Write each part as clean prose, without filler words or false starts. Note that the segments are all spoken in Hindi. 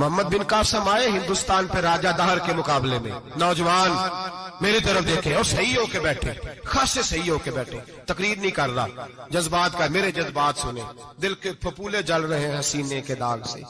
मोहम्मद बिन कासिम आए हिंदुस्तान पे राजा दहर के मुकाबले में। नौजवान मेरी तरफ देखे और सही होके बैठे, खासे सही होके बैठे, तकरीर नहीं कर रहा, जज्बात का, मेरे जज्बात सुने, दिल के फपूले जल रहे हैं सीने के दाग से।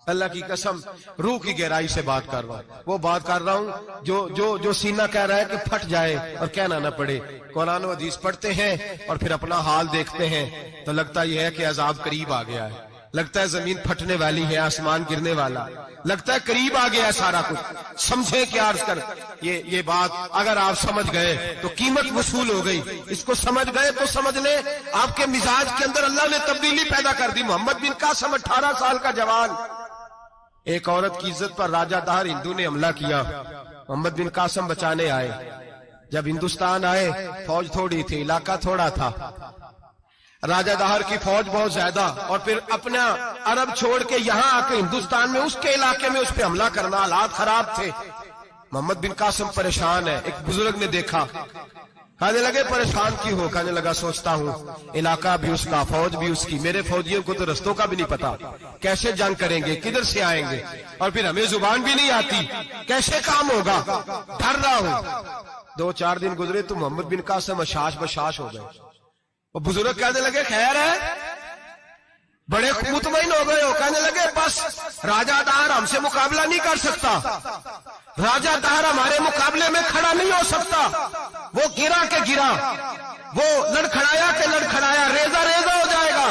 अल्लाह की कसम रूह की गहराई से बात कर रहा हूं, वो बात कर रहा हूं जो जो जो सीना कह रहा है कि फट जाए और कहना ना पड़े। कुरान और हदीस पढ़ते हैं और फिर अपना हाल देखते हैं तो लगता यह है कि अजाब करीब आ गया है, लगता है जमीन फटने वाली है, आसमान गिरने वाला, लगता है करीब आ गया है सारा कुछ। समझे क्या अर्ज कर, ये बात अगर आप समझ गए तो कीमत वसूल हो गई। इसको समझ गए तो समझ ले आपके मिजाज के अंदर अल्लाह ने तब्दीली पैदा कर दी। मोहम्मद बिन कासिम 18 साल का जवान, एक औरत की इज्जत पर राजा दहर हिंदू ने हमला किया, मोहम्मद बिन कासिम बचाने आए। जब हिंदुस्तान आए फौज थोड़ी थी, इलाका थोड़ा था, राजा दहर की फौज बहुत ज्यादा, और फिर अपना अरब छोड़ के यहां आके हिंदुस्तान में उसके इलाके में उस पर हमला करना, हालात खराब थे। मोहम्मद बिन कासिम परेशान है। एक बुजुर्ग ने देखा, कहने लगे परेशान क्यों हो? कहने लगा सोचता हूँ इलाका भी उसका, फौज भी उसकी, मेरे फौजियों को तो रस्तों का भी नहीं पता, कैसे जंग करेंगे, किधर से आएंगे, और फिर हमें जुबान भी नहीं आती, कैसे काम होगा, डर रहा हूं। 2-4 दिन गुजरे तो मोहम्मद बिन कासिम अशाश बशाश हो गए। वो बुजुर्ग कहने लगे खैर है, बड़े मुतमईन हो गए हो? कहने लगे बस राजा दहर हमसे मुकाबला नहीं कर सकता, राजा दहर हमारे मुकाबले में खड़ा नहीं हो सकता, वो गिरा के गिरा, वो लड़खड़ाया के लड़खड़ाया, रेजा रेजा हो जाएगा।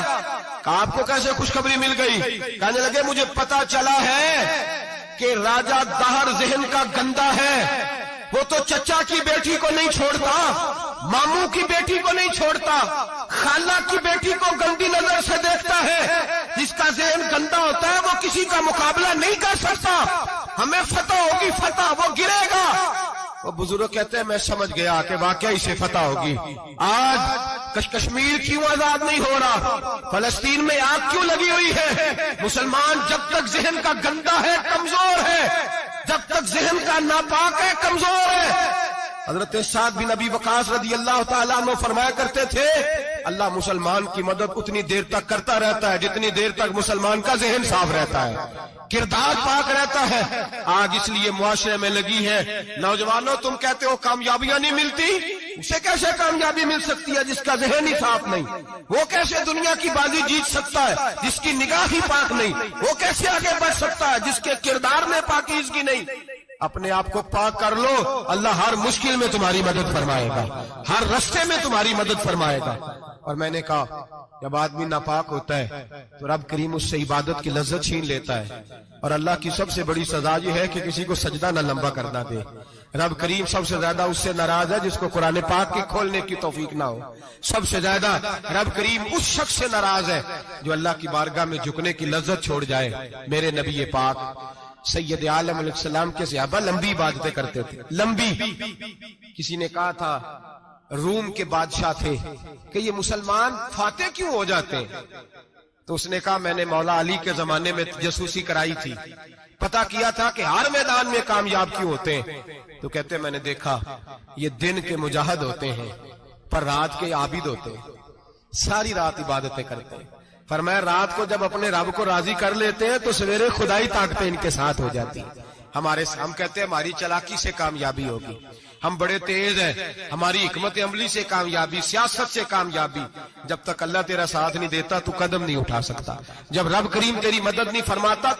आपको कैसे खुशखबरी मिल गई? कहने लगे मुझे पता चला है कि राजा दहर जहन का गंदा है, वो तो चचा की बेटी को नहीं छोड़ता, मामू की बेटी को नहीं छोड़ता, खाला की बेटी को गंदी नजर से देखता है। जिसका जहन गंदा होता है वो किसी का मुकाबला नहीं कर सकता, हमें फतह होगी, फतह, वो गिरेगा। वो बुजुर्ग कहते हैं मैं समझ गया कि वाकई से फतह होगी। आज कश्मीर क्यों आजाद नहीं हो रहा, फलस्तीन में आग क्यों लगी हुई है? मुसलमान जब तक जहन का गंदा है, कमजोर है, जब तक जहन का नापाक है, कमजोर है। हजरत साद बिन अबी वकास रदी अल्लाह ताला अन्हु फरमाया करते थे, अल्लाह मुसलमान की मदद उतनी देर तक करता रहता है जितनी देर तक मुसलमान का जहन साफ रहता है, किरदार पाक रहता है। आग इसलिए मुआशरे में लगी है। नौजवानों तुम कहते हो कामयाबियां नहीं मिलती, उसे कैसे कामयाबी मिल सकती है जिसका जहन ही साफ नहीं? वो कैसे दुनिया की बाजी जीत सकता है जिसकी निगाह ही पाक नहीं? वो कैसे आगे बढ़ सकता है जिसके किरदार में पाकीज़गी नहीं? अपने आप को पाक कर लो, अल्लाह हर मुश्किल में तुम्हारी मदद फरमाएगा, हर रास्ते में तुम्हारी मदद फरमाएगा। और मैंने कहा जब आदमी नापाक होता है तो रब करीम उससे इबादत की लज्जत छीन लेता है, और अल्लाह की सबसे बड़ी सजा ये है कि किसी को सजदा न लंबा करना दे। रब करीम सबसे ज्यादा उससे नाराज है जिसको कुरान पाक के खोलने की तौफीक ना हो। सबसे ज्यादा रब करीम उस शख्स से नाराज है जो अल्लाह की बारगाह में झुकने की लज्जत छोड़ जाए। मेरे नबी पाक सैयद आलम अलैहिस्सलाम के सहाबा लंबी इबादतें करते थे, लंबी। किसी ने कहा था रूम के बादशाह थे कि ये मुसलमान फाते क्यों हो जाते हैं? तो उसने कहा मैंने मौला अली के जमाने में जासूसी कराई थी, पता किया था कि हर मैदान में कामयाब क्यों होते हैं। तो कहते मैंने देखा ये दिन के मुजाहिद होते हैं पर रात के आबिद होते हैं, सारी रात इबादतें करते हैं। फरमाया रात को जब अपने रब को राजी कर लेते हैं तो सवेरे खुदाई ताकतें इनके साथ हो जाती है। हम कहते हैं हमारी चालाकी से कामयाबी होगी, हम बड़े तेज हैं, हमारी हिकमत अमली से कामयाबी, सियासत से कामयाबी। जब तक अल्लाह तेरा साथ नहीं देता तू कदम नहीं उठा सकता, जब रब करीम तेरी मदद नहीं फरमाता